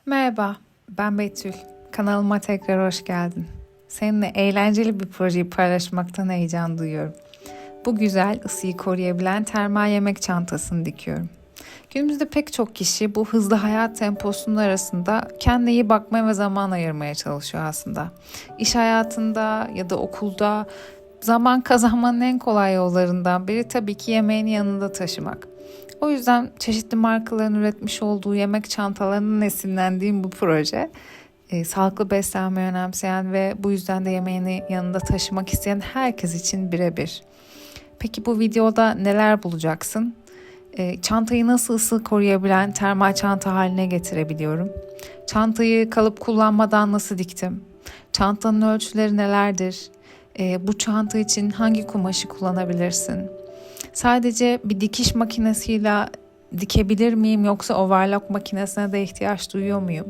Merhaba, ben Betül. Kanalıma tekrar hoş geldin. Seninle eğlenceli bir projeyi paylaşmaktan heyecan duyuyorum. Bu güzel, ısıyı koruyabilen termal yemek çantasını dikiyorum. Günümüzde pek çok kişi bu hızlı hayat temposunun arasında kendine iyi bakmaya ve zaman ayırmaya çalışıyor aslında. İş hayatında ya da okulda zaman kazanmanın en kolay yollarından biri tabii ki yemeğini yanında taşımak. O yüzden çeşitli markaların üretmiş olduğu yemek çantalarının esinlendiğim bu proje, sağlıklı beslenmeyi önemseyen ve bu yüzden de yemeğini yanında taşımak isteyen herkes için birebir. Peki bu videoda neler bulacaksın? Çantayı nasıl ısı koruyabilen termal çanta haline getirebiliyorum? Çantayı kalıp kullanmadan nasıl diktim? Çantanın ölçüleri nelerdir? Bu çanta için hangi kumaşı kullanabilirsin? Sadece bir dikiş makinesiyle dikebilir miyim yoksa overlock makinesine de ihtiyaç duyuyor muyum?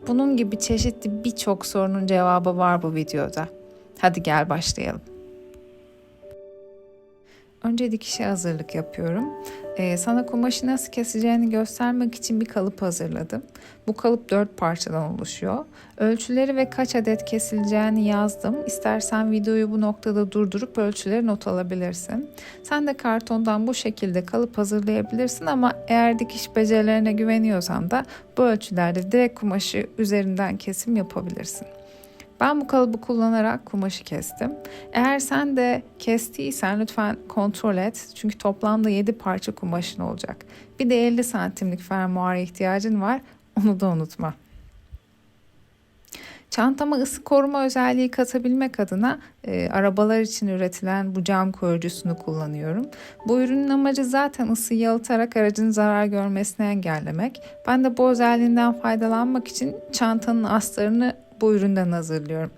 Bunun gibi çeşitli birçok sorunun cevabı var bu videoda. Hadi gel başlayalım. Önce dikişe hazırlık yapıyorum. Sana kumaşı nasıl keseceğini göstermek için bir kalıp hazırladım. Bu kalıp 4 parçadan oluşuyor. Ölçüleri ve kaç adet kesileceğini yazdım. İstersen videoyu bu noktada durdurup ölçüleri not alabilirsin. Sen de kartondan bu şekilde kalıp hazırlayabilirsin ama eğer dikiş becerilerine güveniyorsan da bu ölçülerde direkt kumaşı üzerinden kesim yapabilirsin. Ben bu kalıbı kullanarak kumaşı kestim. Eğer sen de kestiysen lütfen kontrol et. Çünkü toplamda 7 parça kumaşın olacak. Bir de 50 santimlik fermuara ihtiyacın var. Onu da unutma. Çantama ısı koruma özelliği katabilmek adına arabalar için üretilen bu cam koruyucusunu kullanıyorum. Bu ürünün amacı zaten ısıyı yalıtarak aracın zarar görmesini engellemek. Ben de bu özelliğinden faydalanmak için çantanın astarını bu üründen hazırlıyorum.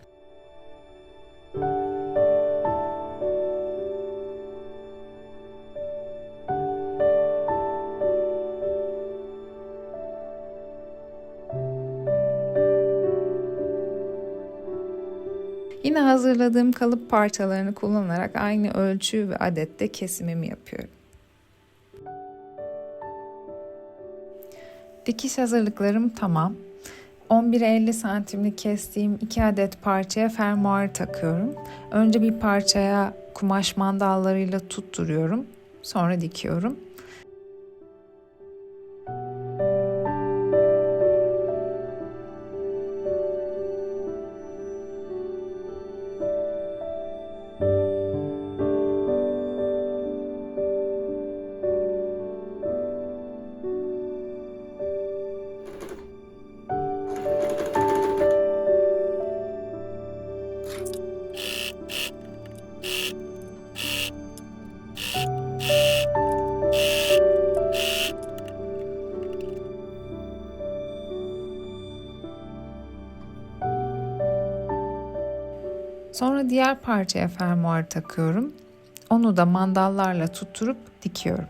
Yine hazırladığım kalıp parçalarını kullanarak aynı ölçü ve adette kesimimi yapıyorum. Dikiş hazırlıklarım tamam. 11'e 50 santimlik kestiğim 2 adet parçaya fermuar takıyorum. Önce bir parçaya kumaş mandallarıyla tutturuyorum. Sonra dikiyorum. Sonra diğer parçaya fermuar takıyorum. Onu da mandallarla tutturup dikiyorum.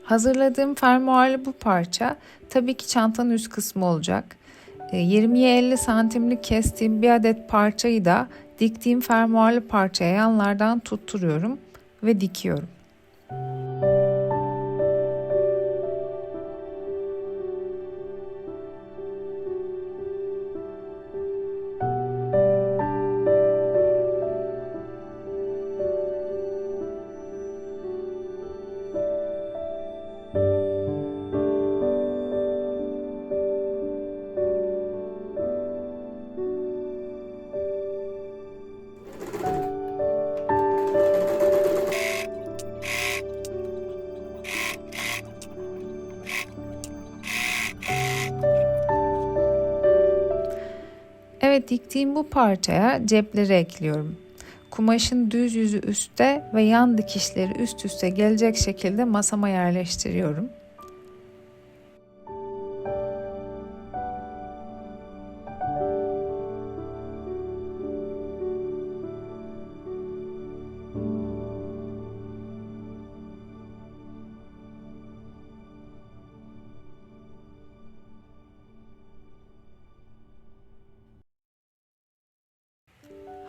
Hazırladığım fermuarlı bu parça tabii ki çantanın üst kısmı olacak. 20'ye 50 santimlik kestiğim bir adet parçayı da diktiğim fermuarlı parçaya yanlardan tutturuyorum ve dikiyorum. Ve diktiğim bu parçaya cepleri ekliyorum. Kumaşın düz yüzü üstte ve yan dikişleri üst üste gelecek şekilde masama yerleştiriyorum.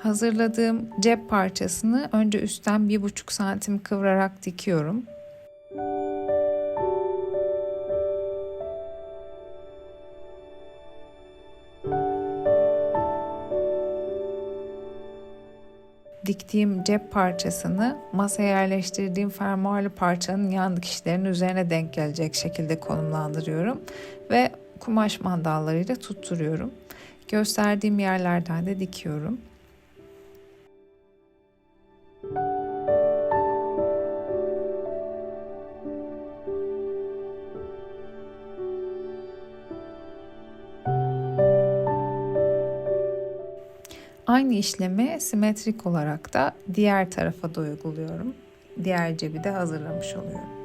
Hazırladığım cep parçasını önce üstten 1,5 santim kıvırarak dikiyorum. Diktiğim cep parçasını masaya yerleştirdiğim fermuarlı parçanın yan dikişlerinin üzerine denk gelecek şekilde konumlandırıyorum ve kumaş mandallarıyla tutturuyorum. Gösterdiğim yerlerden de dikiyorum. Aynı işlemi simetrik olarak da diğer tarafa da uyguluyorum. Diğer cebi de hazırlamış oluyorum.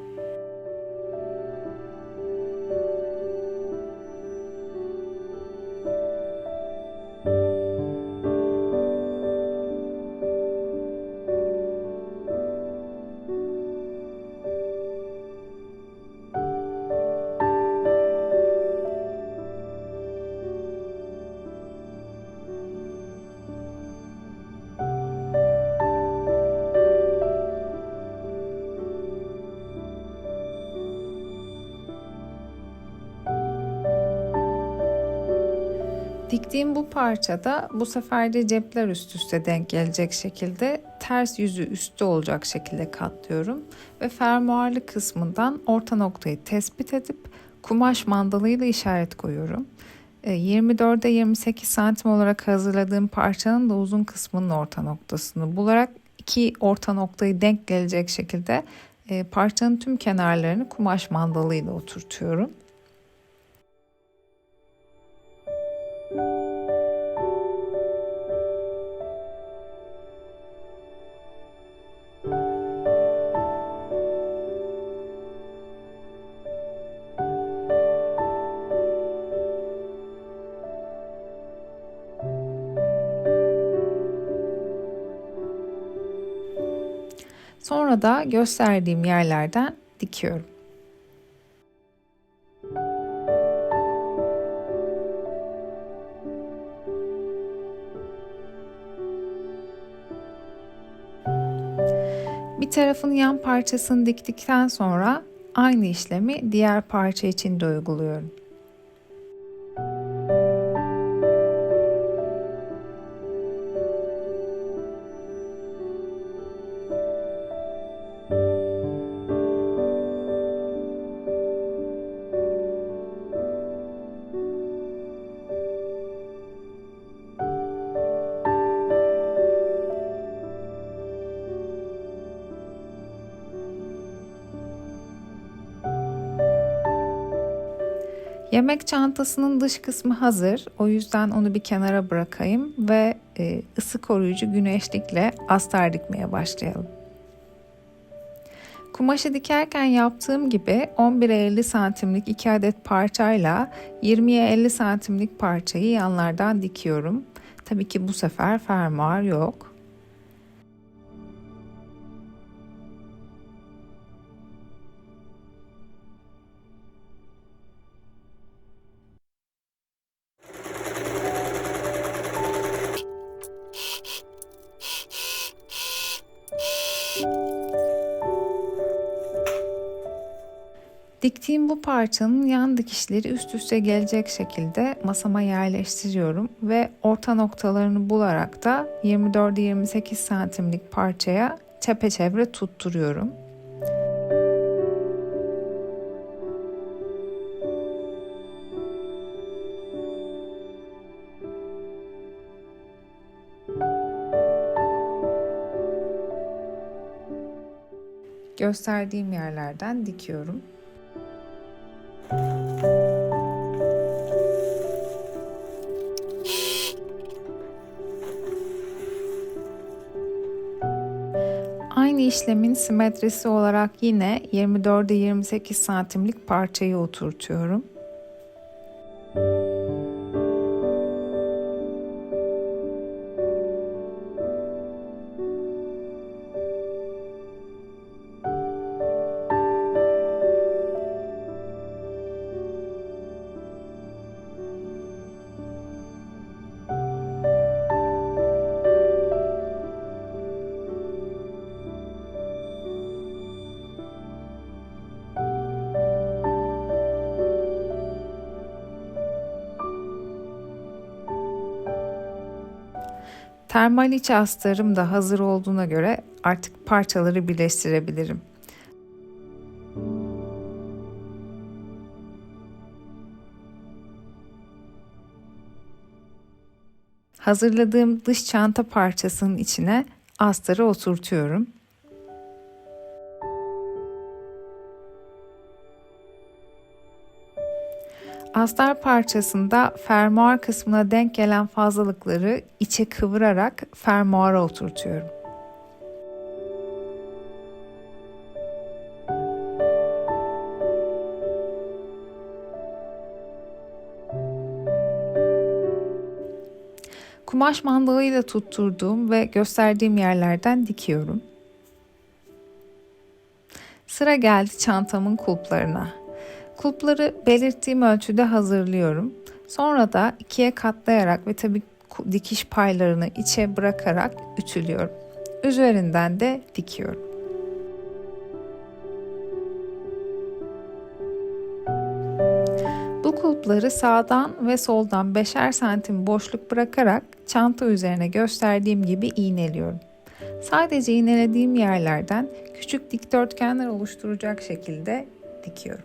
Diktiğim bu parçada bu sefer de cepler üst üste denk gelecek şekilde ters yüzü üstte olacak şekilde katlıyorum ve fermuarlı kısmından orta noktayı tespit edip kumaş mandalıyla işaret koyuyorum. 24'e 28 santim olarak hazırladığım parçanın da uzun kısmının orta noktasını bularak iki orta noktayı denk gelecek şekilde parçanın tüm kenarlarını kumaş mandalıyla oturtuyorum. Sonra da gösterdiğim yerlerden dikiyorum. Bir tarafın yan parçasını diktikten sonra aynı işlemi diğer parça için de uyguluyorum. Yemek çantasının dış kısmı hazır. O yüzden onu bir kenara bırakayım ve ısı koruyucu güneşlikle astar dikmeye başlayalım. Kumaşı dikerken yaptığım gibi 11'e 50 santimlik 2 adet parçayla 20'ye 50 santimlik parçayı yanlardan dikiyorum. Tabii ki bu sefer fermuar yok. Diktiğim bu parçanın yan dikişleri üst üste gelecek şekilde masama yerleştiriyorum ve orta noktalarını bularak da 24'e 28 santimlik parçaya çepeçevre tutturuyorum. Gösterdiğim yerlerden dikiyorum. işlemin simetrisi olarak yine 24'e 28 santimlik parçayı oturtuyorum. Termal iç astarım da hazır olduğuna göre artık parçaları birleştirebilirim. Hazırladığım dış çanta parçasının içine astarı oturtuyorum. Astar parçasında fermuar kısmına denk gelen fazlalıkları içe kıvırarak fermuara oturtuyorum. Kumaş mandalıyla tutturduğum ve gösterdiğim yerlerden dikiyorum. Sıra geldi çantamın kulplarına. Kulpları belirttiğim ölçüde hazırlıyorum. Sonra da ikiye katlayarak ve tabii dikiş paylarını içe bırakarak ütülüyorum. Üzerinden de dikiyorum. Bu kulpları sağdan ve soldan 5'er santim boşluk bırakarak çanta üzerine gösterdiğim gibi iğneliyorum. Sadece iğnelediğim yerlerden küçük dikdörtgenler oluşturacak şekilde dikiyorum.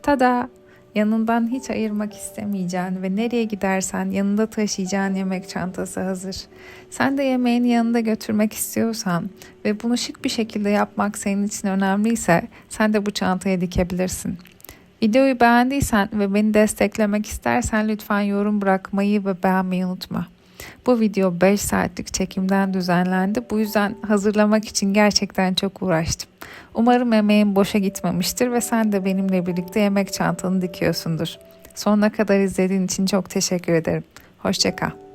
Tada! Yanından hiç ayırmak istemeyeceğin ve nereye gidersen yanında taşıyacağın yemek çantası hazır. Sen de yemeğini yanında götürmek istiyorsan ve bunu şık bir şekilde yapmak senin için önemliyse sen de bu çantaya dikebilirsin. Videoyu beğendiysen ve beni desteklemek istersen lütfen yorum bırakmayı ve beğenmeyi unutma. Bu video 5 saatlik çekimden düzenlendi. Bu yüzden hazırlamak için gerçekten çok uğraştım. Umarım emeğim boşa gitmemiştir ve sen de benimle birlikte yemek çantanı dikiyorsundur. Sonuna kadar izlediğin için çok teşekkür ederim. Hoşça kal.